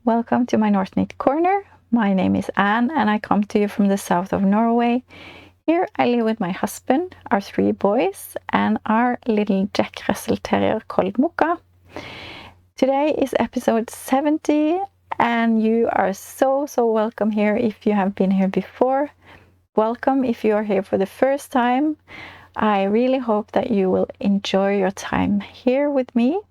Welcome to my North Knit Corner. My name is Anne and I come to you from the south of Norway. Here I live with my husband, our 3 boys, and our little Jack Russell Terrier called Mocha. Today is episode 70 and you are so welcome here if you have been here before. Welcome if you are here for the first time. I really hope that you will enjoy your time here with me.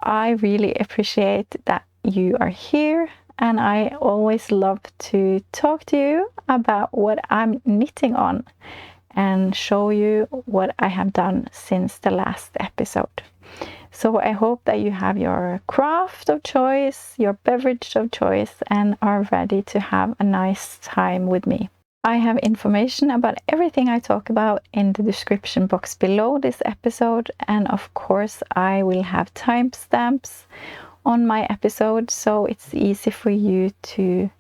I really appreciate that you are here, and I always love to talk to you about what I'm knitting on and show you what I have done since the last episode. So I hope that you have your craft of choice, your beverage of choice, and are ready to have a nice time with me. I have information about everything I talk about in the description box below this episode, and of course I will have timestamps on my episode, so it's easy for you to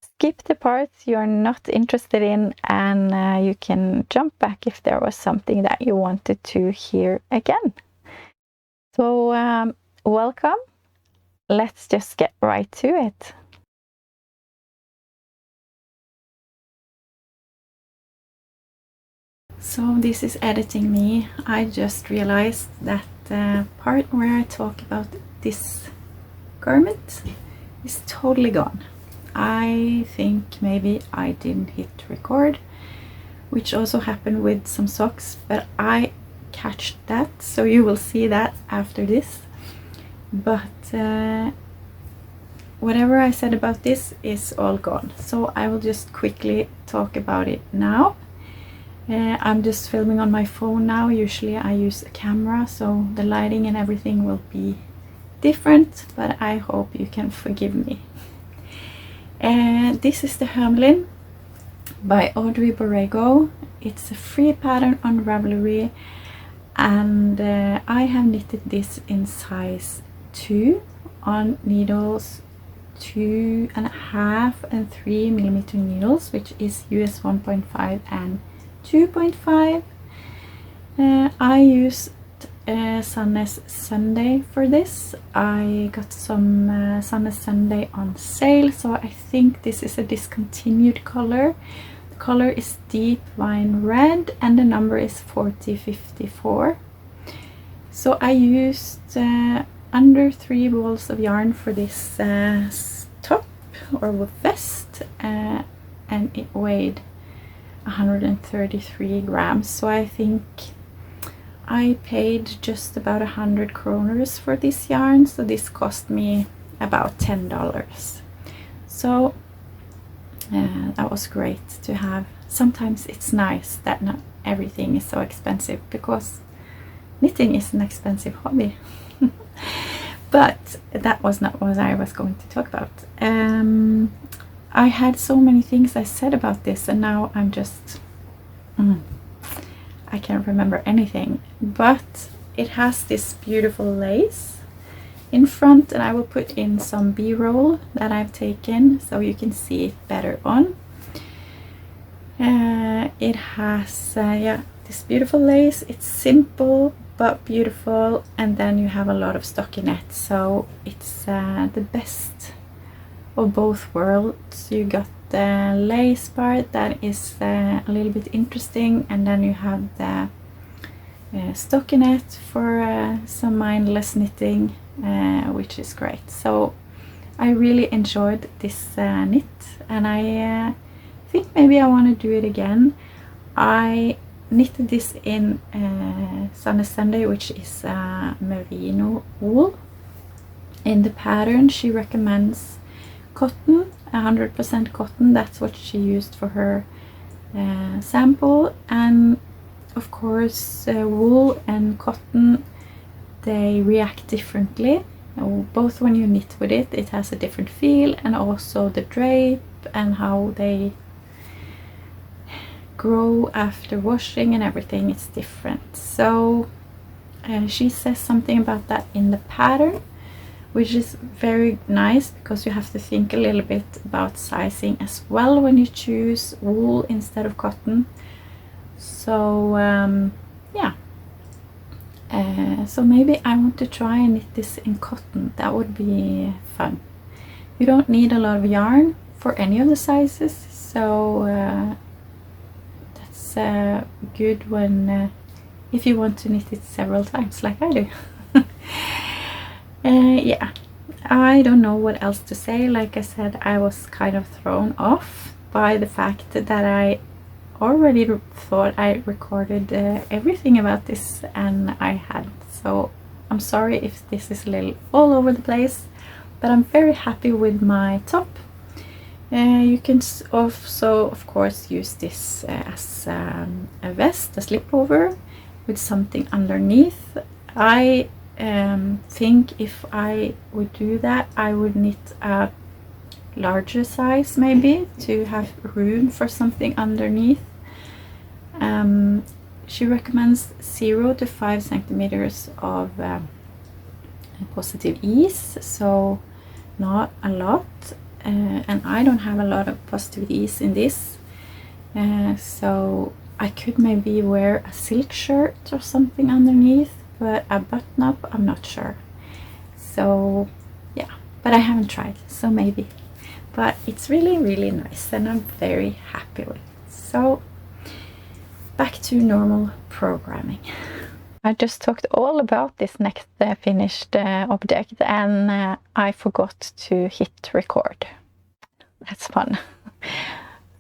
skip the parts you're not interested in, and you can jump back if there was something that you wanted to hear again. So welcome. Let's just get right to it. So this is editing me. I just realized that the part where I talk about this garment is totally gone. I think maybe I didn't hit record, which also happened with some socks, but I catch that, so you will see that after this. But whatever I said about this is all gone, so I will just quickly talk about it now. I'm just filming on my phone now. Usually I use a camera, so the lighting and everything will be different, but I hope you can forgive me. This is the Hermeline by Audrey Borrego. It's a free pattern on Ravelry, and I have knitted this in size 2 on needles 2.5 and 3 millimeter needles, which is US 1.5 and 2.5. I used Sandnes Sunday for this. I got some Sandnes Sunday on sale, so I think this is a discontinued color. The color is deep wine red and the number is 4054. So I used under 3 balls of yarn for this top or vest, and it weighed 133 grams, so I think I paid just about 100 kroners for this yarn, so this cost me about $10. So that was great to have. Sometimes it's nice that not everything is so expensive, because knitting is an expensive hobby. But that was not what I was going to talk about. I had so many things I said about this, and now I'm just I can't remember anything. But it has this beautiful lace in front, and I will put in some b-roll that I've taken so you can see it better on. It has this beautiful lace. It's simple but beautiful, and then you have a lot of stockinette, so it's the best of both worlds. You got the lace part that is a little bit interesting, and then you have the stockinette for some mindless knitting, which is great. So I really enjoyed this knit, and I think maybe I want to do it again. I knitted this in Sandnes Sunday, which is merino wool. In the pattern she recommends cotton, 100% cotton. That's what she used for her sample. And of course wool and cotton, they react differently. Both when you knit with it, it has a different feel, and also the drape and how they grow after washing and everything is different. So she says something about that in the pattern, which is very nice, because you have to think a little bit about sizing as well when you choose wool instead of cotton. So yeah, so maybe I want to try and knit this in cotton. That would be fun. You don't need a lot of yarn for any of the sizes, so that's good when if you want to knit it several times like I do. Yeah, I don't know what else to say. Like I said, I was kind of thrown off by the fact that I already thought I recorded everything about this and I hadn't. So I'm sorry if this is a little all over the place, but I'm very happy with my top. You can also, of course, use this as a vest, a slipover with something underneath. I think if I would do that, I would knit a larger size maybe to have room for something underneath. She recommends 0 to 5 centimeters of positive ease, so not a lot, and I don't have a lot of positive ease in this, so I could maybe wear a silk shirt or something underneath, but a button up I'm not sure. So yeah, but I haven't tried, so maybe. But it's really nice and I'm very happy with it. So back to normal programming. I just talked all about this next finished object and I forgot to hit record. That's fun.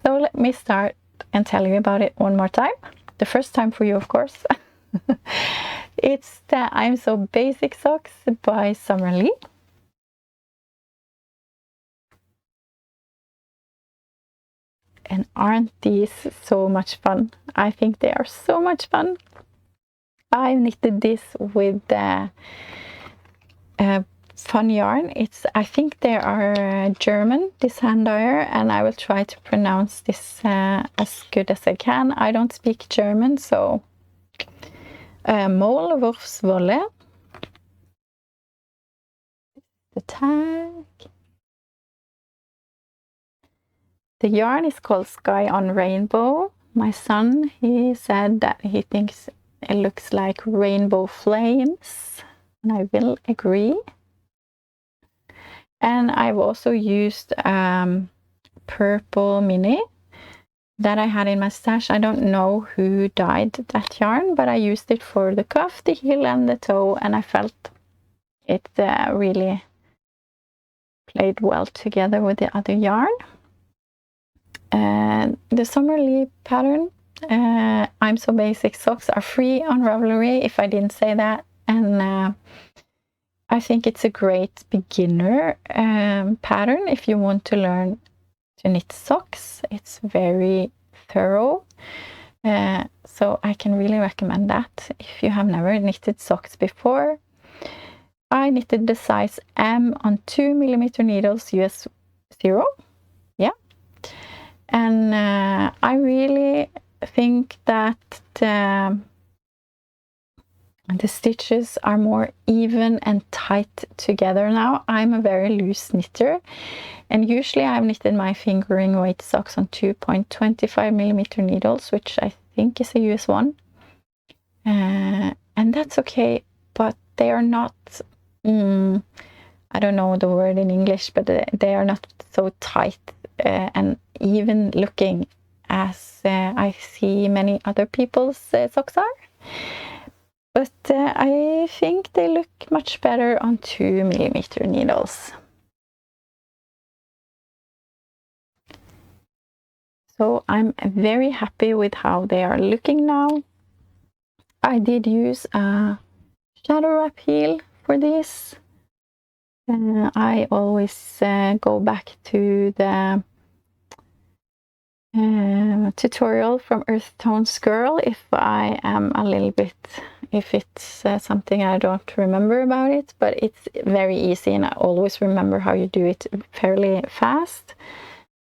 So let me start and tell you about it one more time. The first time for you, of course. It's the I'm So Basic Socks by Summerly. And aren't these so much fun? I think they are so much fun. I knitted this with fun yarn. I think they are German, this hand dyer, and I will try to pronounce this as good as I can. I don't speak German, so Målwurfswolle. The tag. The yarn is called Sky on Rainbow. My son, he said that he thinks it looks like rainbow flames, and I will agree. And I've also used purple mini that I had in my stash. I don't know who dyed that yarn, but I used it for the cuff, the heel and the toe, and I felt it really played well together with the other yarn. The Summerly pattern, I'm So Basic Socks, are free on Ravelry, if I didn't say that, and I think it's a great beginner pattern if you want to learn to knit socks. It's very thorough, so I can really recommend that if you have never knitted socks before. I knitted the size M on 2mm needles US 0. Yeah. And I really think that the stitches are more even and tight together now. I'm a very loose knitter, and usually I've knitted my fingering weight socks on 2.25mm needles, which I think is a US 1. And that's okay, but they are not, I don't know the word in English, but they are not so tight and even looking as I see many other people's socks are. But I think they look much better on 2mm needles. So I'm very happy with how they are looking now. I did use a shadow wrap heel for this. I always go back to the tutorial from Earth Tones Girl if I am a little bit, if it's something I don't remember about it, but it's very easy and I always remember how you do it fairly fast.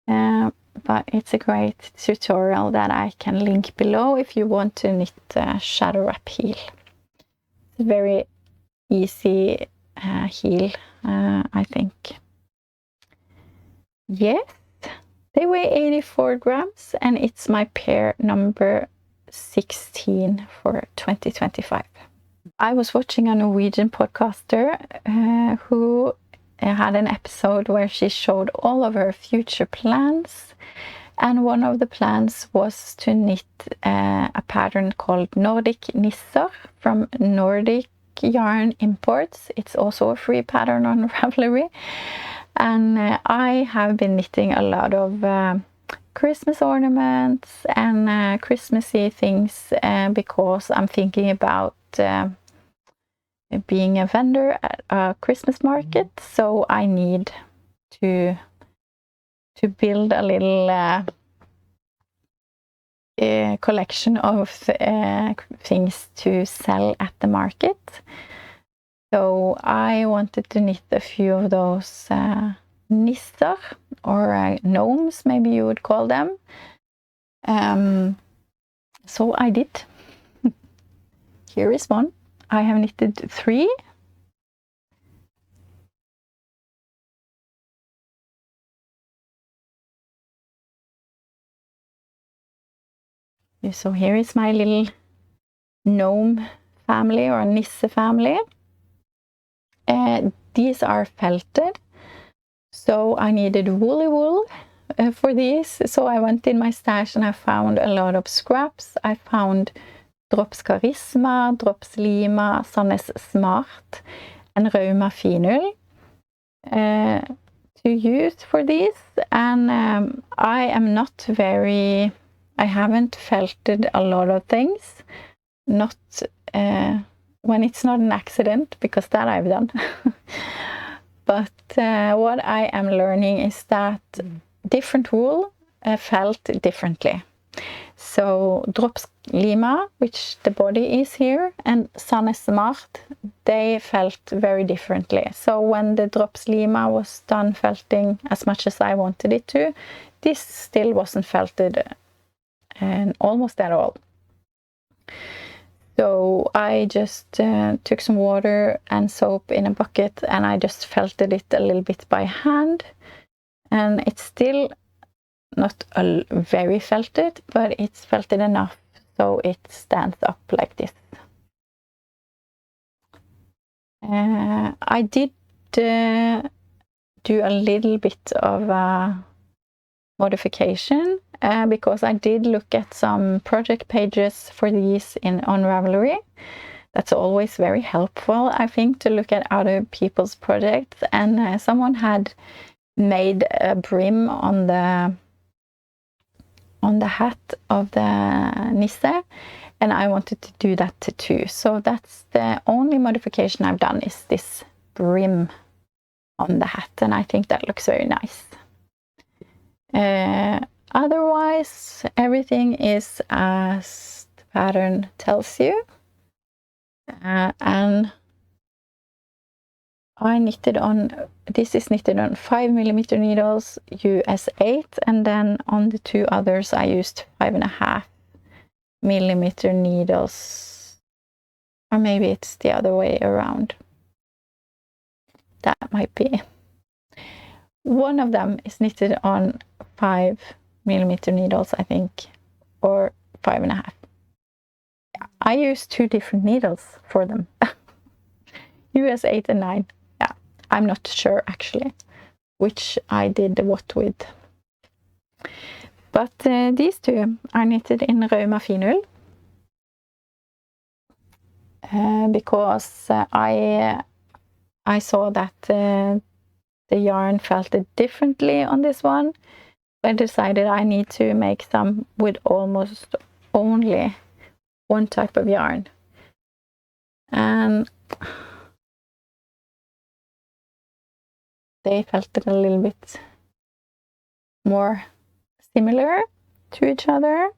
But it's a great tutorial that I can link below if you want to knit a shadow wrap heel. It's a very easy heel, I think. Yes, they weigh 84 grams and it's my pair number 16 for 2025. I was watching a Norwegian podcaster who had an episode where she showed all of her future plans, and one of the plans was to knit a pattern called Nordic nisser from Nordic Yarn Imports. It's also a free pattern on Ravelry, and I have been knitting a lot of Christmas ornaments and Christmassy things because I'm thinking about being a vendor at a Christmas market, so I need to build a little collection of things to sell at the market. So I wanted to knit a few of those nisser, or gnomes, maybe you would call them. So I did. Here is one. I have knitted 3. So here is my little gnome family, or nisser family. These are felted, so I needed woolly wool for these. So I went in my stash and I found a lot of scraps. I found Drops Karisma, Drops Lima, Sandnes Smart, and Rauma Finull to use for these. And I haven't felted a lot of things, not when it's not an accident, because that I've done. But what I am learning is that different wool felt differently. So Drops Lima, which the body is here, and Sandnes Smart, they felt very differently. So when the Drops Lima was done felting as much as I wanted it to, this still wasn't felted almost at all. So I just took some water and soap in a bucket, and I just felted it a little bit by hand. And it's still not very felted, but it's felted enough so it stands up like this. I did do a little bit of modification because I did look at some project pages for these on Ravelry. That's always very helpful, I think, to look at other people's projects. And someone had made a brim on the hat of the nisser, and I wanted to do that too. So that's the only modification I've done, is this brim on the hat, and I think that looks very nice. Otherwise, everything is as the pattern tells you. And I knitted on, this is knitted on 5mm needles, US 8, and then on the 2 others I used 5.5mm needles, or maybe it's the other way around. That might be. One of them is knitted on 5mm needles, I think, or 5.5. I used 2 different needles for them. US 8 and 9. Yeah, I'm not sure actually which I did what with. But these 2 are knitted in Rauma Finull because I saw that the yarn felt differently on this one. I decided I need to make some with almost only one type of yarn. And they felt it a little bit more similar to each other.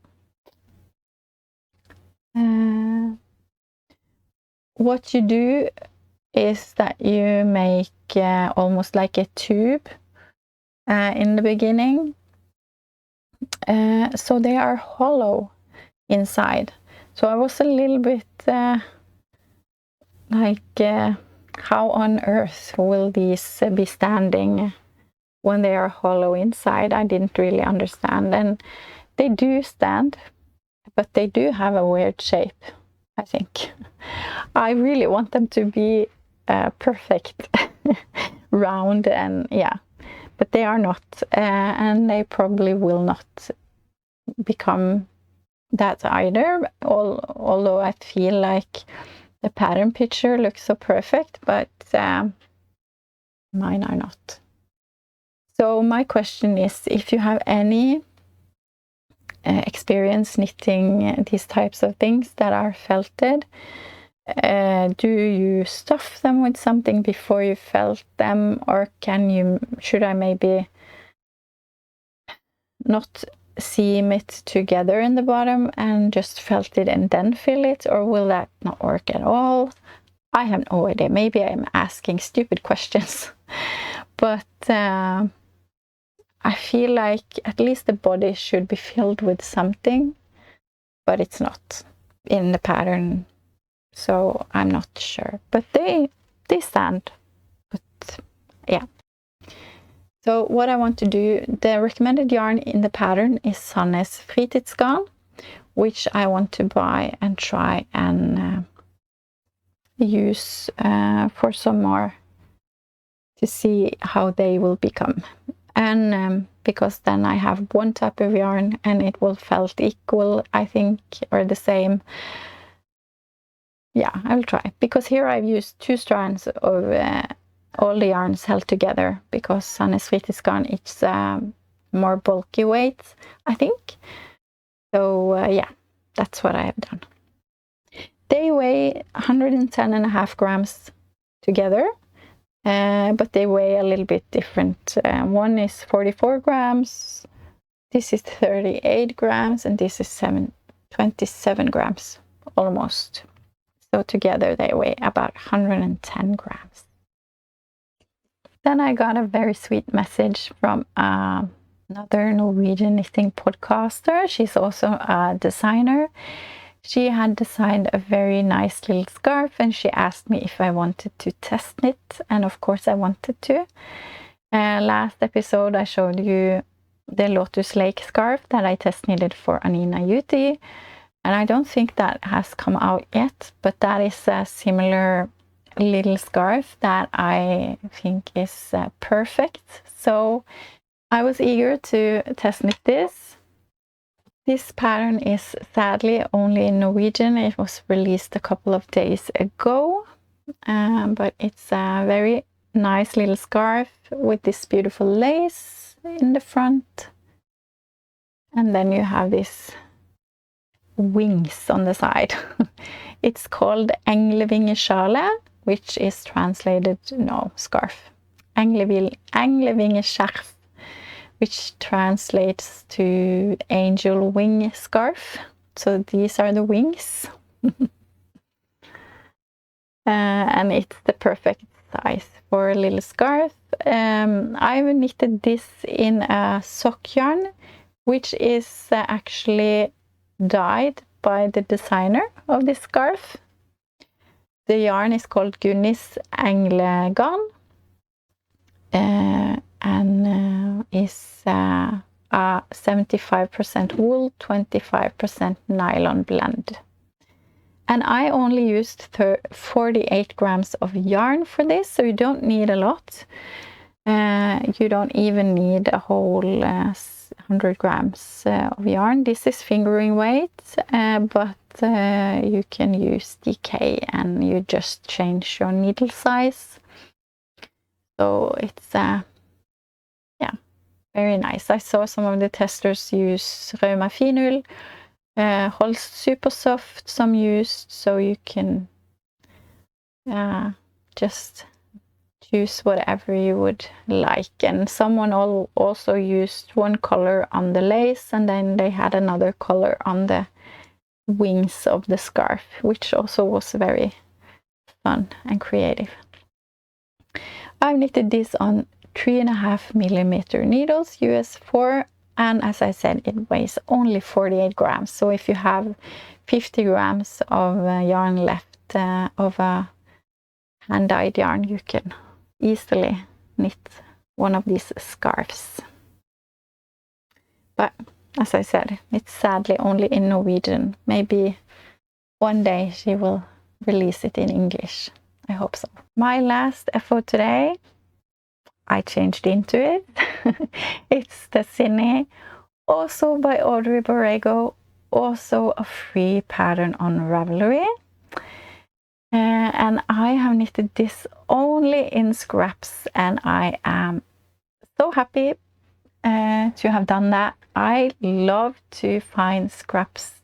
What you do is that you make almost like a tube in the beginning. So they are hollow inside. So I was a little bit how on earth will these be standing when they are hollow inside? I didn't really understand. And they do stand, but they do have a weird shape, I think. I really want them to be perfect, round, and yeah, but they are not, and they probably will not become that either, although I feel like the pattern picture looks so perfect, but mine are not. So my question is, if you have any experience knitting these types of things that are felted, do you stuff them with something before you felt them, or should I maybe not seam it together in the bottom and just felt it and then fill it, or will that not work at all? I have no idea. Maybe I'm asking stupid questions, but I feel like at least the body should be filled with something, but it's not in the pattern, so I'm not sure. But they stand. But yeah. So what I want to do, the recommended yarn in the pattern is Sannes Fritidsgarn, which I want to buy and try and use for some more to see how they will become. And because then I have one type of yarn and it will felt equal, I think, or the same. Yeah, I will try, because here I've used 2 strands of all the yarns held together, because Sannes Fritidsgarn, it's more bulky weight, I think. So yeah, that's what I have done. They weigh 110.5 grams together, but they weigh a little bit different. One is 44 grams, this is 38 grams, and this is 27 grams almost. So together they weigh about 110 grams. Then I got a very sweet message from another Norwegian knitting podcaster. She's also a designer. She had designed a very nice little scarf, and she asked me if I wanted to test knit, and of course I wanted to. Last episode I showed you the Lotus Lake scarf that I test knitted for Anniina Juuti, and I don't think that has come out yet, but that is a similar little scarf that I think is perfect. So I was eager to test knit this. This pattern is sadly only in Norwegian. It was released a couple of days ago, but it's a very nice little scarf with this beautiful lace in the front, and then you have this wings on the side. It's called Englevingeskjerf, which is translated, scarf. Englevingeskjerf, which translates to angel wing scarf. So these are the wings. And it's the perfect size for a little scarf. I've knitted this in a sock yarn, which is actually dyed by the designer of this scarf. The yarn is called Gunn-Iren and is a 75% wool, 25% nylon blend. And I only used 48 grams of yarn for this, so you don't need a lot. You don't even need a whole 100 grams of yarn. This is fingering weight, but you can use DK and you just change your needle size. So it's yeah, very nice. I saw some of the testers use Rauma Finull, Holst Super Soft, some used, so you can just choose whatever you would like. And someone also used one color on the lace, and then they had another color on the wings of the scarf, which also was very fun and creative. I've knitted this on 3.5mm needles, US 4, and as I said, it weighs only 48 grams. So if you have 50 grams of yarn left of a hand-dyed yarn, you can easily knit one of these scarves. But as I said, it's sadly only in Norwegian. Maybe one day she will release it in English. I hope so. My last FO today I changed into it. It's the Zinnie, also by Audrey Borrego, also a free pattern on Ravelry. And I have knitted this only in scraps, and I am so happy to have done that. I love to find scraps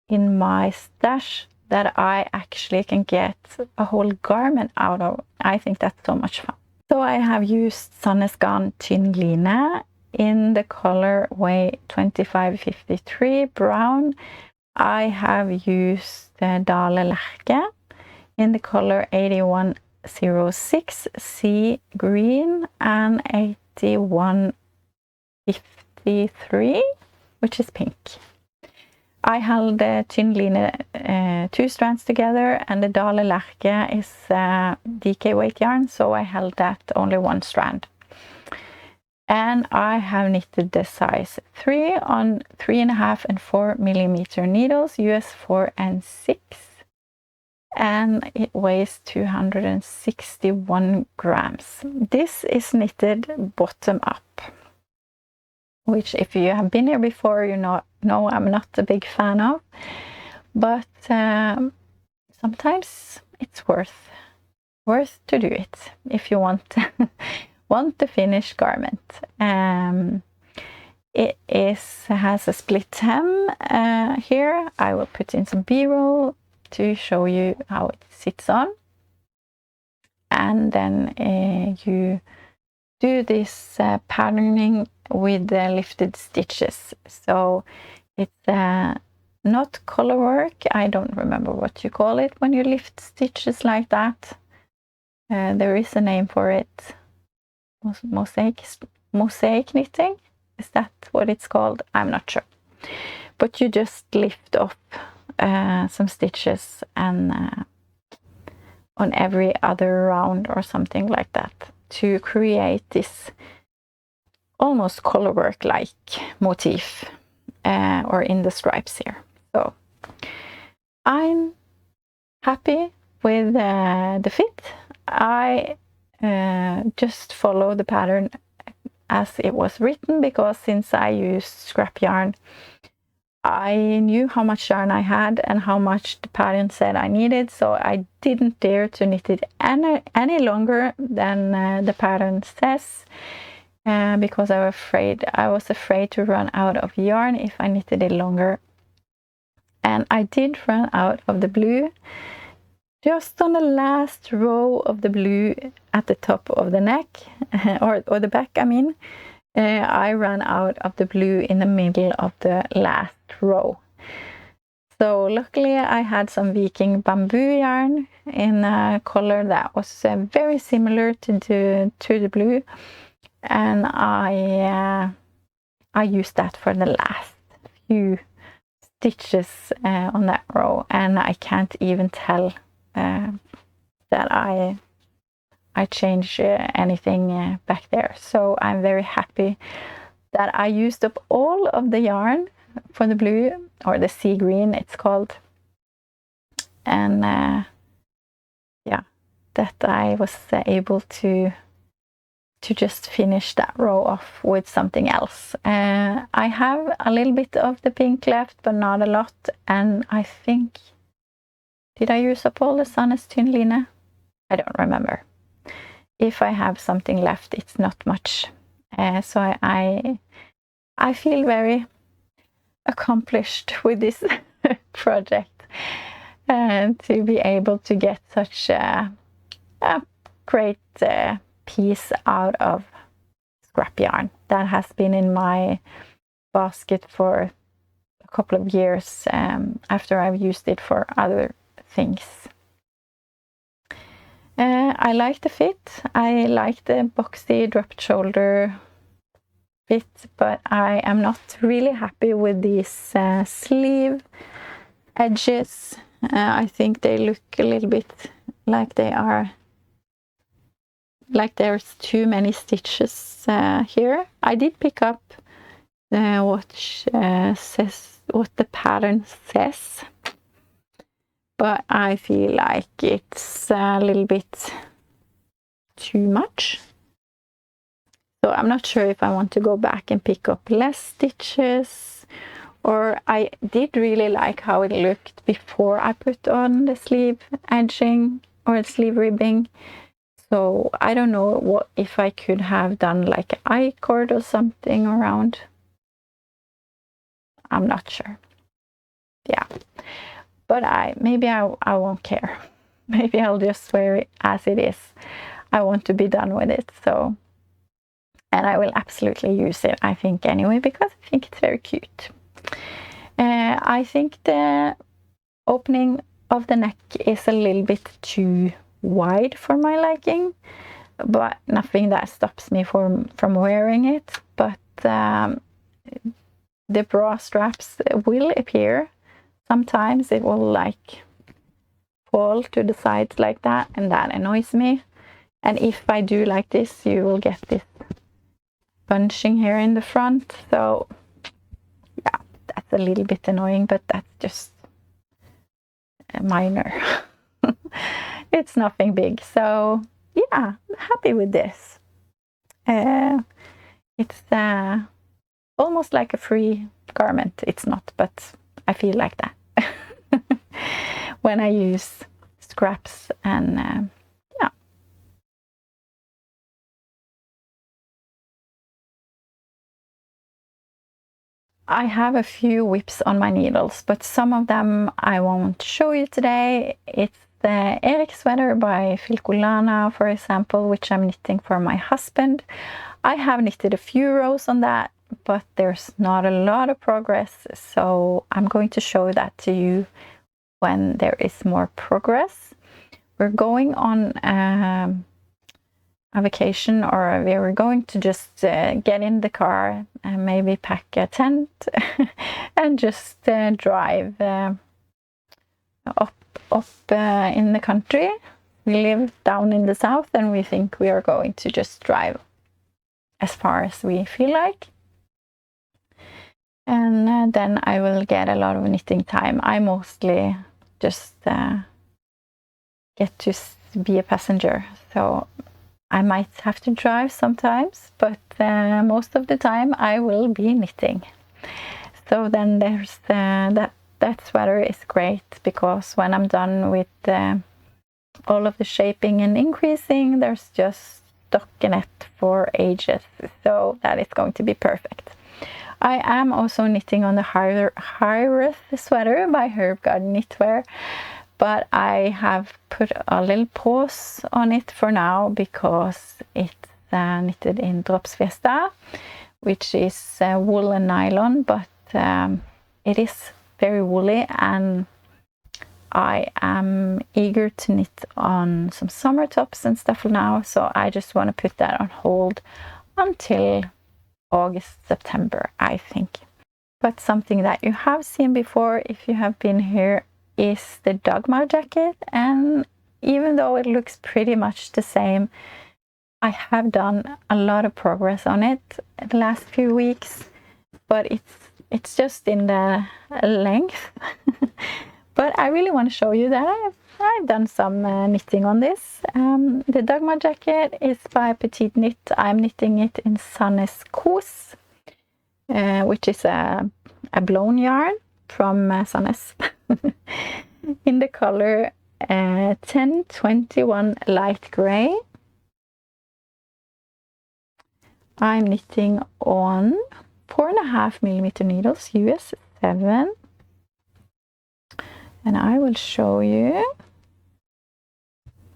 in my stash that I actually can get a whole garment out of. I think that's so much fun. So I have used Sandnes Tynn Line in the colorway 2553 brown. I have used Dale Lerke in the color 8106 sea green and 8153, which is pink. I held the Tynn Line 2 strands together, and the Dale Lerke is DK weight yarn, so I held that only 1 strand. And I have knitted the size 3 on 3.5 and 4 millimeter needles, US 4 and 6, and it weighs 261 grams. This is knitted bottom up, which if you have been here before, you know I'm not a big fan of, but sometimes it's worth to do it if you want the finished garment. It has a split hem here. I will put in some B-roll to show you how it sits on, and then you do this patterning with the lifted stitches. So it's not color work. I don't remember what you call it when you lift stitches like that. There is a name for it. Mosaic knitting, is that what it's called? I'm not sure. But you just lift off some stitches and on every other round or something like that to create this almost color work like motif or in the stripes here. So I'm happy with the fit. I just follow the pattern as it was written, because since I used scrap yarn, I knew how much yarn I had and how much the pattern said I needed, so I didn't dare to knit it any longer than the pattern says, because I was afraid to run out of yarn if I knitted it longer. And I did run out of the blue. Just on the last row of the blue at the top of the neck, or the back, I mean, I ran out of the blue in the middle of the last row. So luckily I had some Viking bamboo yarn in a color that was very similar to the blue, and I used that for the last few stitches on that row, and I can't even tell that I changed anything back there. So I'm very happy that I used up all of the yarn for the blue, or the sea green it's called, and yeah, that I was able to just finish that row off with something else. I have a little bit of the pink left, but not a lot, and I think, did I use up all the Sandnes Tynn Line? I don't remember. If I have something left, it's not much. So I feel very accomplished with this project, and to be able to get such a great piece out of scrap yarn that has been in my basket for a couple of years after I've used it for other things. I like the fit. I like the boxy dropped shoulder fit, but I am not really happy with these sleeve edges. I think they look a little bit like there's too many stitches here. I did pick up what the pattern says, but I feel like it's a little bit too much. So I'm not sure if I want to go back and pick up less stitches, or I did really like how it looked before I put on the sleeve edging or sleeve ribbing. So I don't know what if I could have done like an I-cord or something around. I'm not sure. Yeah, but maybe I won't care. Maybe I'll just wear it as it is. I want to be done with it. So, and I will absolutely use it, I think, anyway, because I think it's very cute. I think the opening of the neck is a little bit too wide for my liking, but nothing that stops me from wearing it. But the bra straps will appear. Sometimes it will like fall to the sides like that, and that annoys me. And if I do like this, you will get this bunching here in the front. So yeah, that's a little bit annoying, but that's just minor. It's nothing big. So yeah, I'm happy with this. It's almost like a free garment. It's not, but I feel like that when I use scraps. And yeah, I have a few whips on my needles, but some of them I won't show you today. It's the Erik sweater by Filcolana, for example, which I'm knitting for my husband. I have knitted a few rows on that, but there's not a lot of progress, so I'm going to show that to you when there is more progress. We're going on a vacation, or we were going to just get in the car and maybe pack a tent and just drive up in the country. We live down in the south, and we think we are going to just drive as far as we feel like. And then I will get a lot of knitting time. I mostly just get to be a passenger, so I might have to drive sometimes, but most of the time I will be knitting. So then there's that sweater is great, because when I'm done with all of the shaping and increasing, there's just stockinette for ages. So that is going to be perfect. I am also knitting on the Hyreth sweater by Herb Garden Knitwear, but I have put a little pause on it for now, because it's knitted in Drops Fiesta, which is wool and nylon, but it is very woolly, and I am eager to knit on some summer tops and stuff now, so I just want to put that on hold until August, September, I think. But something that you have seen before, if you have been here, is the Dagmar Jacket, and even though it looks pretty much the same, I have done a lot of progress on it the last few weeks, but it's just in the length. But I really want to show you that I've done some knitting on this. The Dagmar Jacket is by Petiteknit. I'm knitting it in Sannes Kos, which is a blown yarn from Sannes, in the color 1021 light gray. I'm knitting on 4.5mm needles, US 7. And I will show you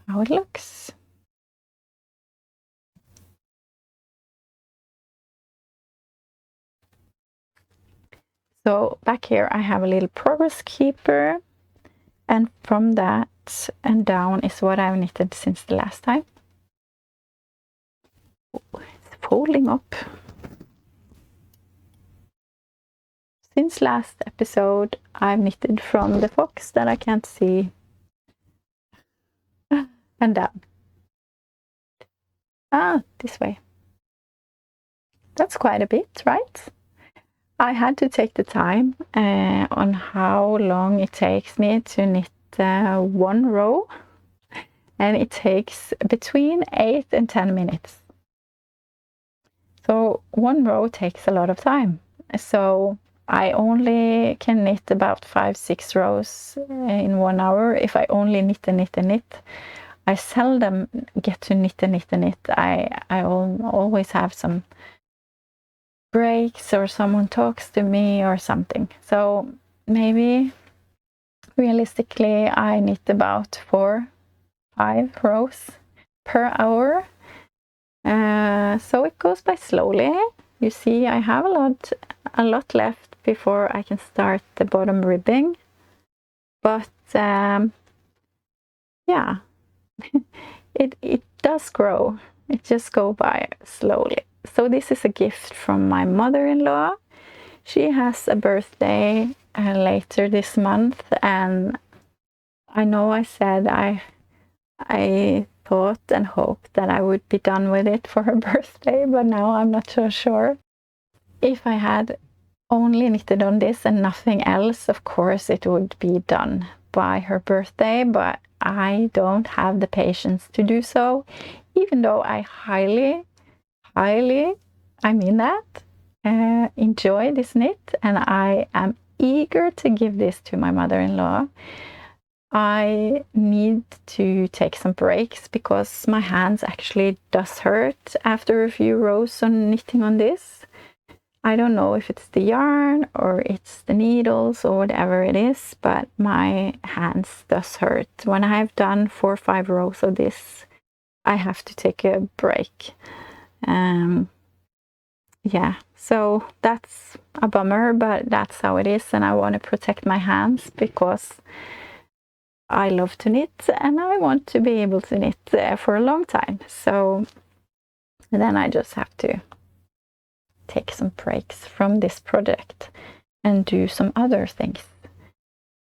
how it looks. So back here I have a little progress keeper, and from that and down is what I've knitted since the last time. Oh, it's folding up. Since last episode I've knitted from the fox that I can't see and down. This way. That's quite a bit, right? I had to take the time on how long it takes me to knit one row, and it takes between 8 and 10 minutes. So one row takes a lot of time. So I only can knit about 5-6 rows in 1 hour if I only knit and knit and knit. I seldom get to knit and knit and knit. I always have some breaks or someone talks to me or something. So maybe realistically I knit about 4-5 rows per hour. So it goes by slowly. You see, I have a lot left before I can start the bottom ribbing. But yeah, it does grow. It just goes by slowly. So this is a gift from my mother-in-law. She has a birthday later this month, and I know I said I thought and hoped that I would be done with it for her birthday, but now I'm not so sure. If I had only knitted on this and nothing else, of course it would be done by her birthday, but I don't have the patience to do so, even though I highly, I mean that, enjoy this knit, and I am eager to give this to my mother-in-law. I need to take some breaks because my hands actually does hurt after a few rows on knitting on this. I don't know if it's the yarn or it's the needles or whatever it is, but my hands does hurt. When I have done 4 or 5 rows of this, I have to take a break. Yeah, so that's a bummer, but that's how it is, and I want to protect my hands because I love to knit and I want to be able to knit for a long time. So then I just have to take some breaks from this project and do some other things.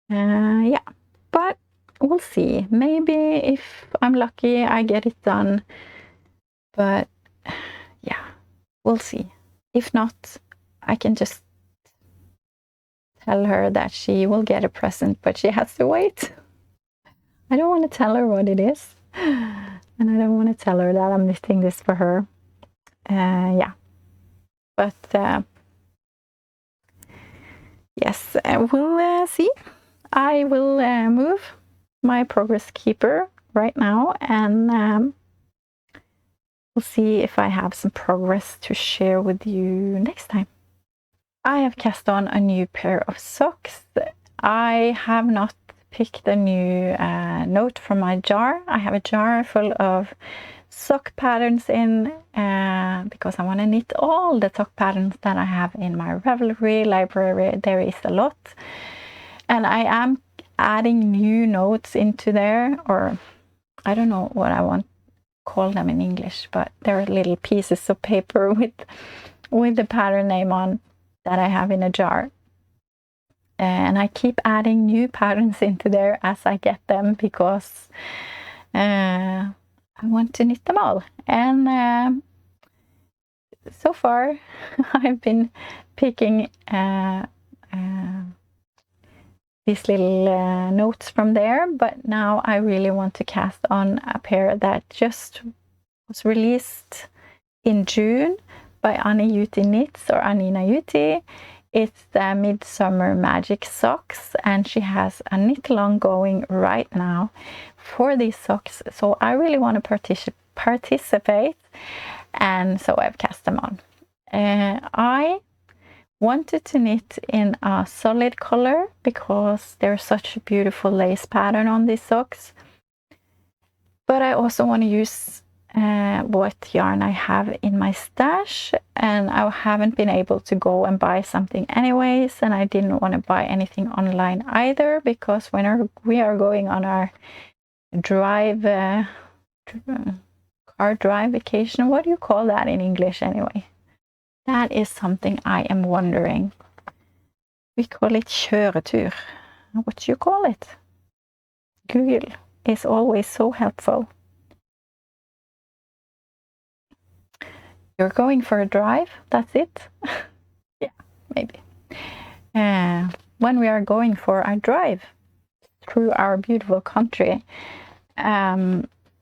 Yeah, but we'll see. Maybe if I'm lucky, I get it done. But yeah, we'll see. If not, I can just tell her that she will get a present, but she has to wait. I don't want to tell her what it is, and I don't want to tell her that I'm knitting this for her. Yeah, but yes, we'll see. I will move my progress keeper right now, and we'll see if I have some progress to share with you next time. I have cast on a new pair of socks. I have not picked a new note from my jar. I have a jar full of sock patterns in because I want to knit all the sock patterns that I have in my Ravelry library. There is a lot, and I am adding new notes into there, or I don't know what I want to call them in English, but they're little pieces of paper with the pattern name on that I have in a jar. And I keep adding new patterns into there as I get them because I want to knit them all. And so far I've been picking these little notes from there, but now I really want to cast on a pair that just was released in June by Anniina Juuti Knits, or Anniina Juuti. It's the Midsummer Magic Socks, and she has a knit along going right now for these socks. So I really want to participate, and so I've cast them on. I wanted to knit in a solid color because there's such a beautiful lace pattern on these socks. But I also want to use what yarn I have in my stash, and I haven't been able to go and buy something anyways, and I didn't want to buy anything online either because when we are going on our drive, car drive vacation, what do you call that in English anyway? That is something I am wondering. We call it kjøretur. What do you call it? Google is always so helpful. You're going for a drive, that's it? Yeah, maybe. When we are going for a drive through our beautiful country,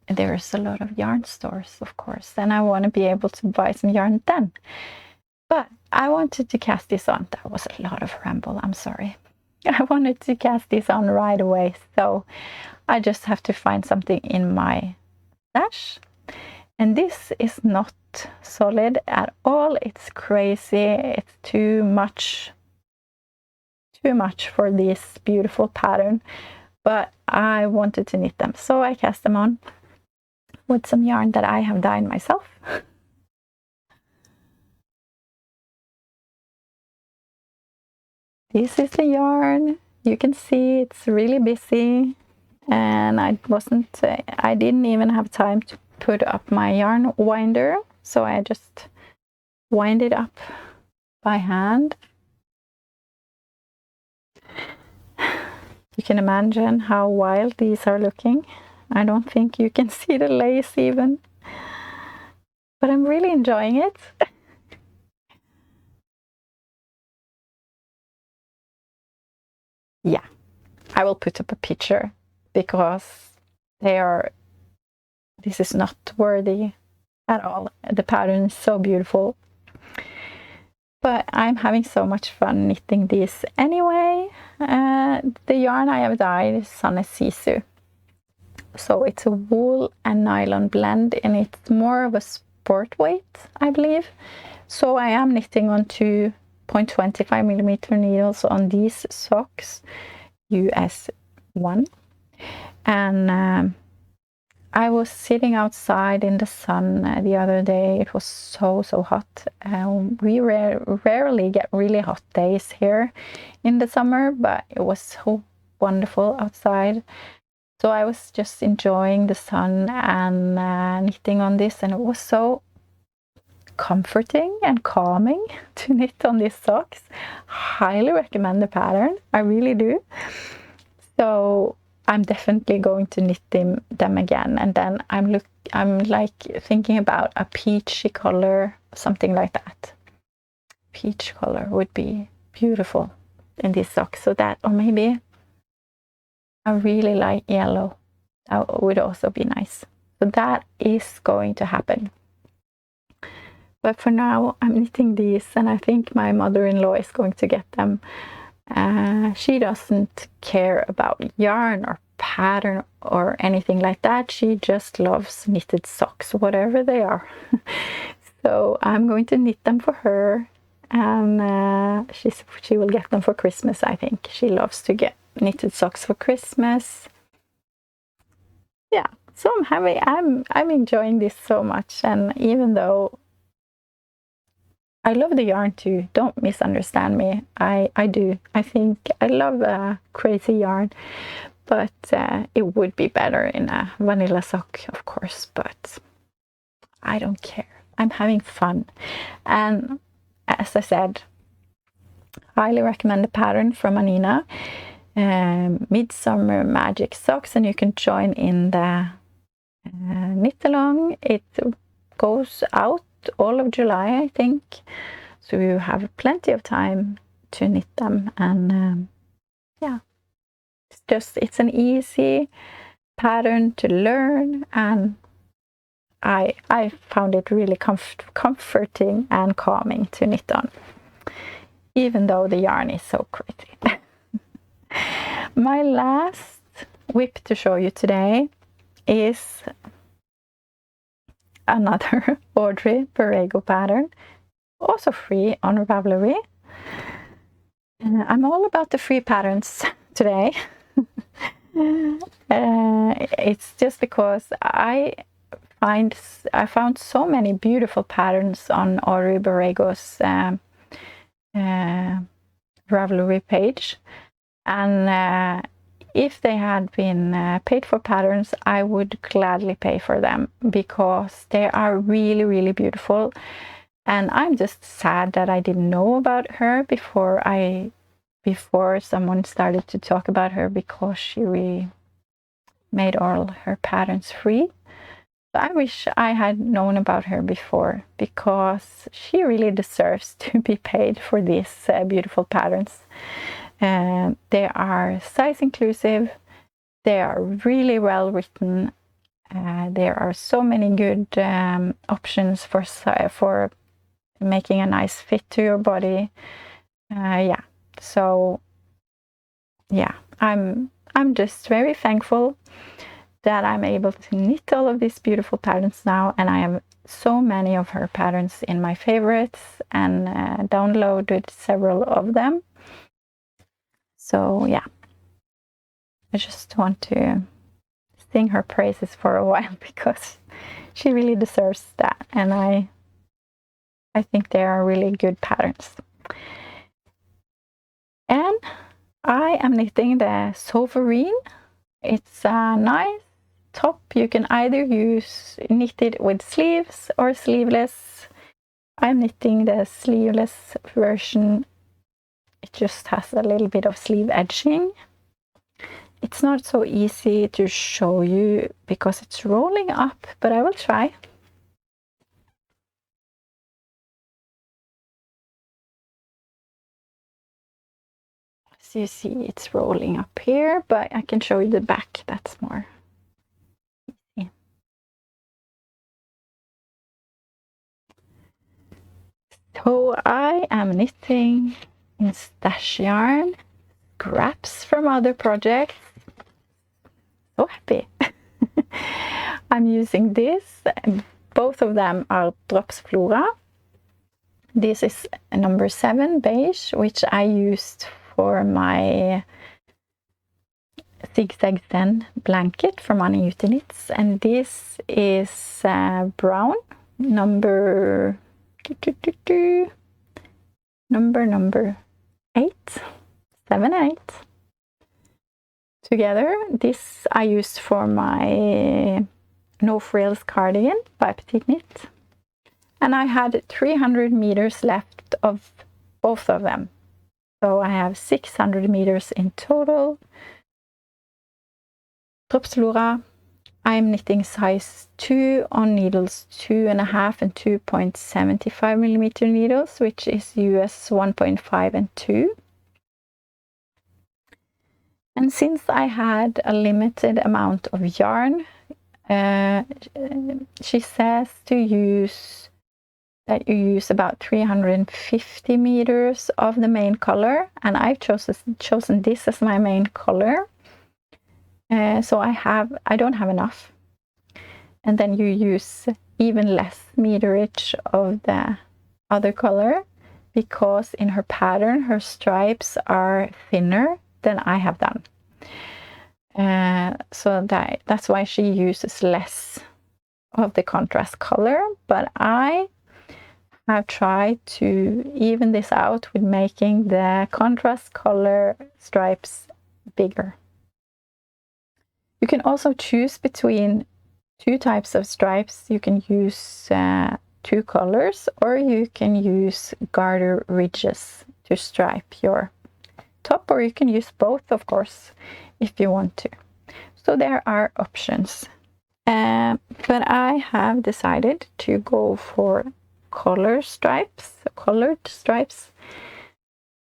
there's a lot of yarn stores, of course, and I want to be able to buy some yarn then. But I wanted to cast this on. That was a lot of ramble, I'm sorry. I wanted to cast this on right away, so I just have to find something in my stash. And this is not solid at all. It's crazy. It's too much for this beautiful pattern, but I wanted to knit them, so I cast them on with some yarn that I have dyed myself. This is the yarn. You can see it's really busy, and I didn't even have time to put up my yarn winder, so I just wind it up by hand. You can imagine how wild these are looking. I don't think you can see the lace even, but I'm really enjoying it. Yeah, I will put up a picture because this is not worthy at all. The pattern is so beautiful. But I'm having so much fun knitting these anyway. The yarn I have dyed is Sisu. So it's a wool and nylon blend, and it's more of a sport weight, I believe. So I am knitting on 2.25mm needles on these socks, US 1. And I was sitting outside in the sun the other day. It was so hot. We rarely get really hot days here in the summer, but it was so wonderful outside. So I was just enjoying the sun and knitting on this, and it was so comforting and calming to knit on these socks. Highly recommend the pattern. I really do. So I'm definitely going to knit them again, and then I'm like thinking about a peachy color, something like that. Peach color would be beautiful in these socks. So that, or maybe a really light yellow, that would also be nice. So that is going to happen. But for now, I'm knitting these, and I think my mother-in-law is going to get them. She doesn't care about yarn or pattern or anything like that. She just loves knitted socks, whatever they are. So I'm going to knit them for her, and she will get them for Christmas, I think. She loves to get knitted socks for Christmas. Yeah, so I'm enjoying this so much, and even though I love the yarn too, don't misunderstand me. I do. I think I love crazy yarn, but it would be better in a vanilla sock, of course, but I don't care. I'm having fun. And as I said, highly recommend the pattern from Anniina, Midsummer Magic Socks, and you can join in the knit along. It goes out all of July, I think, so you have plenty of time to knit them. And yeah, it's an easy pattern to learn, and I found it really comforting and calming to knit on, even though the yarn is so pretty. My last whip to show you today is another Audrey Borrego pattern, also free on Ravelry. I'm all about the free patterns today. It's just because I found so many beautiful patterns on Audrey Borrego's Ravelry page, and if they had been paid for patterns, I would gladly pay for them because they are really, really beautiful. And I'm just sad that I didn't know about her before someone started to talk about her, because she really made all her patterns free. So I wish I had known about her before, because she really deserves to be paid for these beautiful patterns. They are size inclusive, they are really well written, There are so many good options for making a nice fit to your body. Yeah, so yeah, I'm just very thankful that I'm able to knit all of these beautiful patterns now, and I have so many of her patterns in my favorites and downloaded several of them. So yeah, I just want to sing her praises for a while because she really deserves that, and I think they are really good patterns. And I am knitting the Sophorine. It's a nice top. You can either knit it with sleeves or sleeveless. I'm knitting the sleeveless version. It just has a little bit of sleeve edging. It's not so easy to show you because it's rolling up, but I will try. As you see, it's rolling up here, but I can show you the back. That's more easy. So I am knitting in stash yarn, scraps from other projects. So happy. I'm using this. Both of them are Drops Flora. This is number 7 beige, which I used for my Zigzag Zen blanket from Anniina Juuti, and this is brown, number 8, 7 and 8 together. This I used for my No Frills cardigan by Petiteknit, and I had 300 meters left of both of them, so I have 600 meters in total. Drops Flora, I'm knitting size 2 on needles 2.5 and 2.75 millimeter needles, which is US 1.5 and 2. And since I had a limited amount of yarn, she says that you use about 350 meters of the main color, and I've chosen this as my main color. So I don't have enough, and then you use even less meterage of the other color because in her pattern her stripes are thinner than I have done. So that's why she uses less of the contrast color, but I have tried to even this out with making the contrast color stripes bigger. You can also choose between 2 types of stripes. You can use 2 colors, or you can use garter ridges to stripe your top, or you can use both, of course, if you want to. So there are options. But I have decided to go for colored stripes,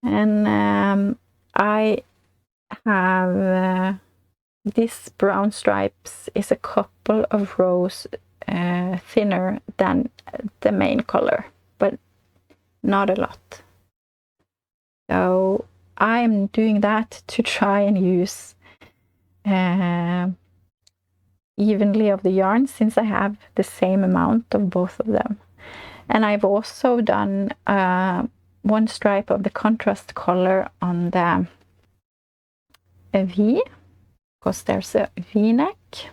and I have this brown stripes is a couple of rows thinner than the main color, but not a lot. So I'm doing that to try and use evenly of the yarn, since I have the same amount of both of them. And I've also done 1 stripe of the contrast color on the V, because there's a V-neck.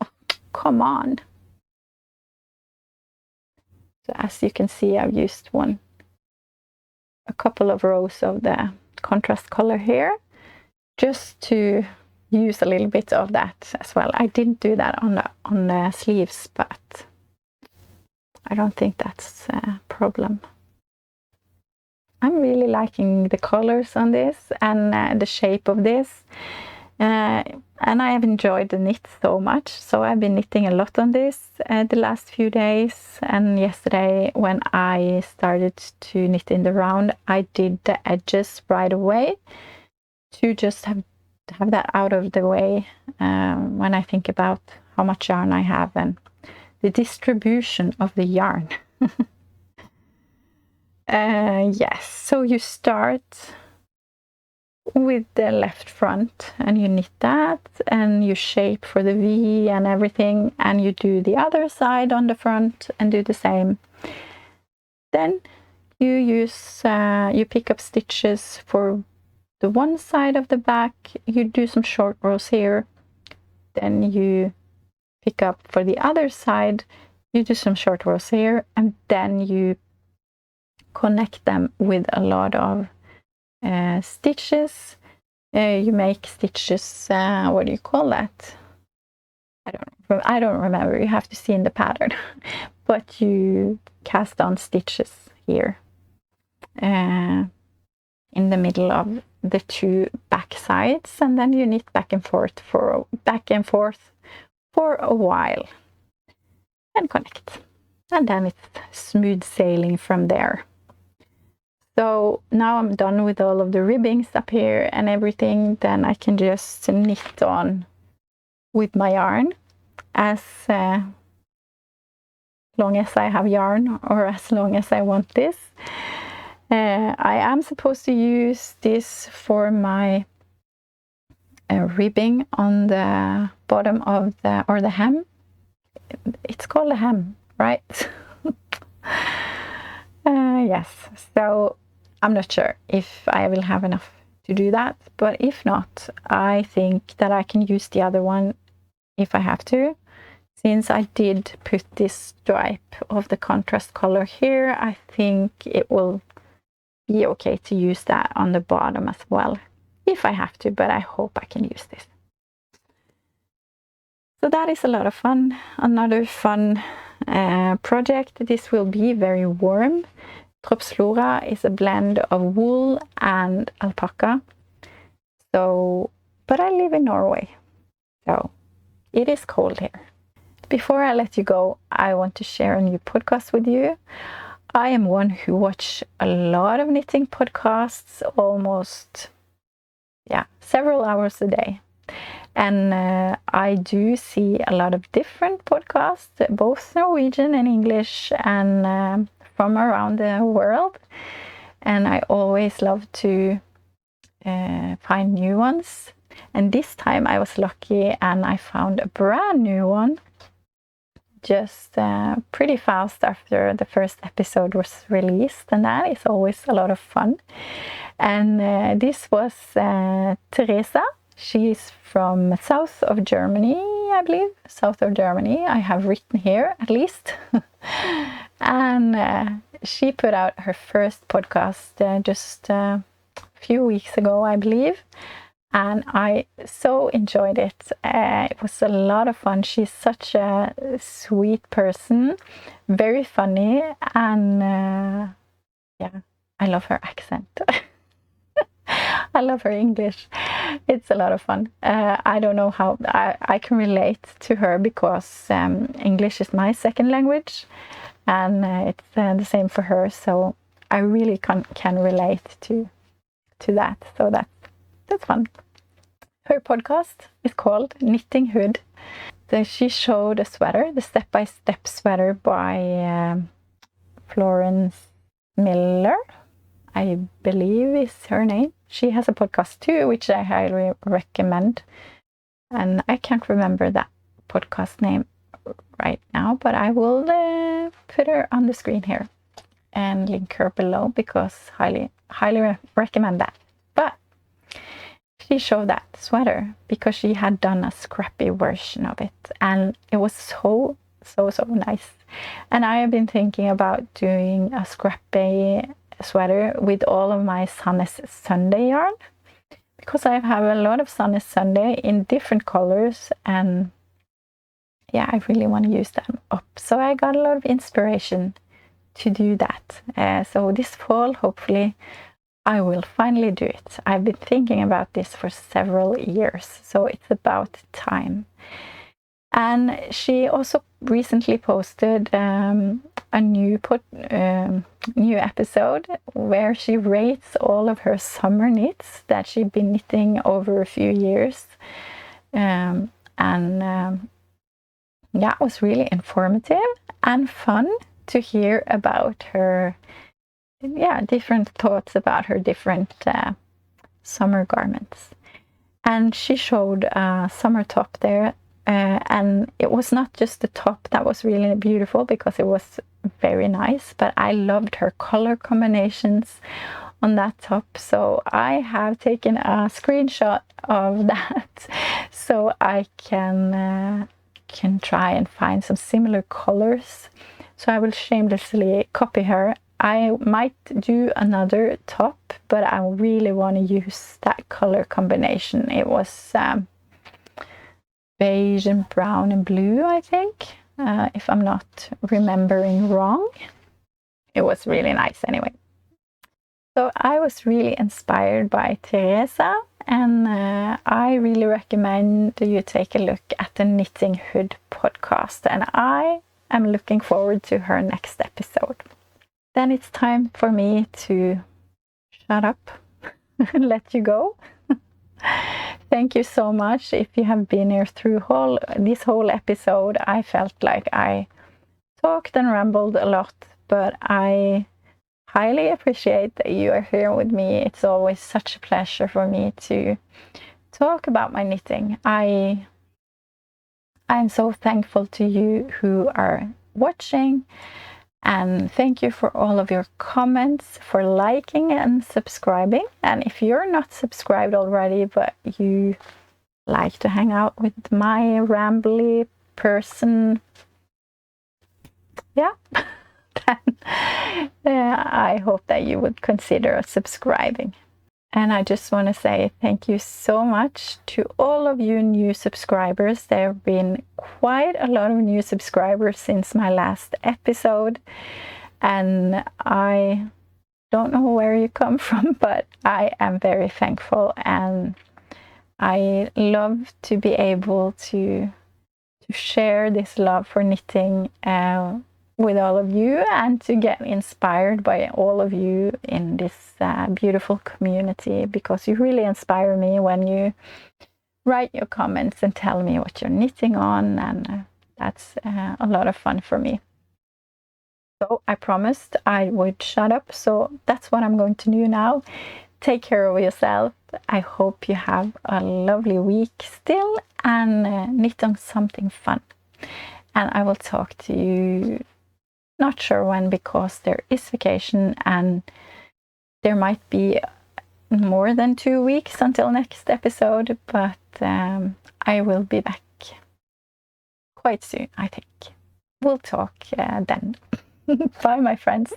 Oh, come on. So as you can see, I've used a couple of rows of the contrast color here, just to use a little bit of that as well. I didn't do that on the sleeves, but I don't think that's a problem. I'm really liking the colors on this and the shape of this. And I have enjoyed the knit so much, so I've been knitting a lot on this the last few days. And yesterday, when I started to knit in the round, I did the edges right away to just have that out of the way when I think about how much yarn I have and the distribution of the yarn. Yes, so you start with the left front and you knit that and you shape for the V and everything, and you do the other side on the front and do the same. Then you use you pick up stitches for the one side of the back, you do some short rows here, then you pick up for the other side, you do some short rows here, and then you connect them with a lot of stitches. You make stitches, what do you call that? I don't remember, you have to see in the pattern. But you cast on stitches here in the middle of the two back sides, and then you knit back and forth for a while and connect, and then it's smooth sailing from there. So now I'm done with all of the ribbings up here and everything. Then I can just knit on with my yarn as long as I have yarn, or as long as I want this. I am supposed to use this for my ribbing on the bottom of the hem. It's called a hem, right? Yes, so I'm not sure if I will have enough to do that, but if not, I think that I can use the other one if I have to. Since I did put this stripe of the contrast color here, I think it will be okay to use that on the bottom as well, if I have to, but I hope I can use this. So that is a lot of fun. Another fun project. This will be very warm. Tropsflora is a blend of wool and alpaca. So, but I live in Norway, so it is cold here. Before I let you go, I want to share a new podcast with you. I am one who watch a lot of knitting podcasts, almost, several hours a day. And I do see a lot of different podcasts, both Norwegian and English, and from around the world. And I always love to find new ones. And this time I was lucky and I found a brand new one just pretty fast after the first episode was released, and that is always a lot of fun. And this was Teresa. She's from south of Germany, I believe. South of Germany, I have written here at least. And she put out her first podcast just a few weeks ago, I believe. And I so enjoyed it. It was a lot of fun. She's such a sweet person, very funny, and I love her accent. I love her English. It's a lot of fun. I don't know how I can relate to her because English is my second language, and it's the same for her. So I really can relate to that. So that's fun. Her podcast is called Knitting Hood. So she showed a sweater, the step-by-step sweater by Florence Miller, I believe is her name. She has a podcast too, which I highly recommend. And I can't remember that podcast name right now, but I will put her on the screen here and link her below because highly recommend that. But she showed that sweater because she had done a Scrappy version of it, and it was so nice. And I have been thinking about doing a Scrappy sweater with all of my Sandnes Sunday yarn, because I have a lot of Sandnes Sunday in different colors, and I really want to use them up. So I got a lot of inspiration to do that. So this fall, hopefully, I will finally do it. I've been thinking about this for several years, so it's about time. And she also recently posted a new episode where she rates all of her summer knits that she'd been knitting over a few years. And yeah, it was really informative and fun to hear about her, different thoughts about her different summer garments. And she showed a summer top there, and it was not just the top that was really beautiful because it was very nice, but I loved her color combinations on that top. So I have taken a screenshot of that so I can try and find some similar colors. So I will shamelessly copy her. I might do another top, but I really want to use that color combination. It was beige and brown and blue, I think, if I'm not remembering wrong. It was really nice anyway. So I was really inspired by Teresa, and I really recommend you take a look at the Knitting Hood podcast, and I am looking forward to her next episode. Then it's time for me to shut up and let you go. Thank you so much. If you have been here through this whole episode, I felt like I talked and rambled a lot, but I highly appreciate that you are here with me. It's always such a pleasure for me to talk about my knitting. I am so thankful to you who are watching, and thank you for all of your comments, for liking and subscribing. And if you're not subscribed already, but you like to hang out with my rambly person, then I hope that you would consider subscribing. And I just want to say thank you so much to all of you new subscribers. There have been quite a lot of new subscribers since my last episode, and I don't know where you come from, but I am very thankful, and I love to be able to share this love for knitting with all of you, and to get inspired by all of you in this beautiful community, because you really inspire me when you write your comments and tell me what you're knitting on, and that's a lot of fun for me. So I promised I would shut up, so that's what I'm going to do now. Take care of yourself. I hope you have a lovely week still, and knit on something fun. And I will talk to you, not sure when, because there is vacation and there might be more than 2 weeks until next episode, but I will be back quite soon, I think. We'll talk then. Bye, my friends.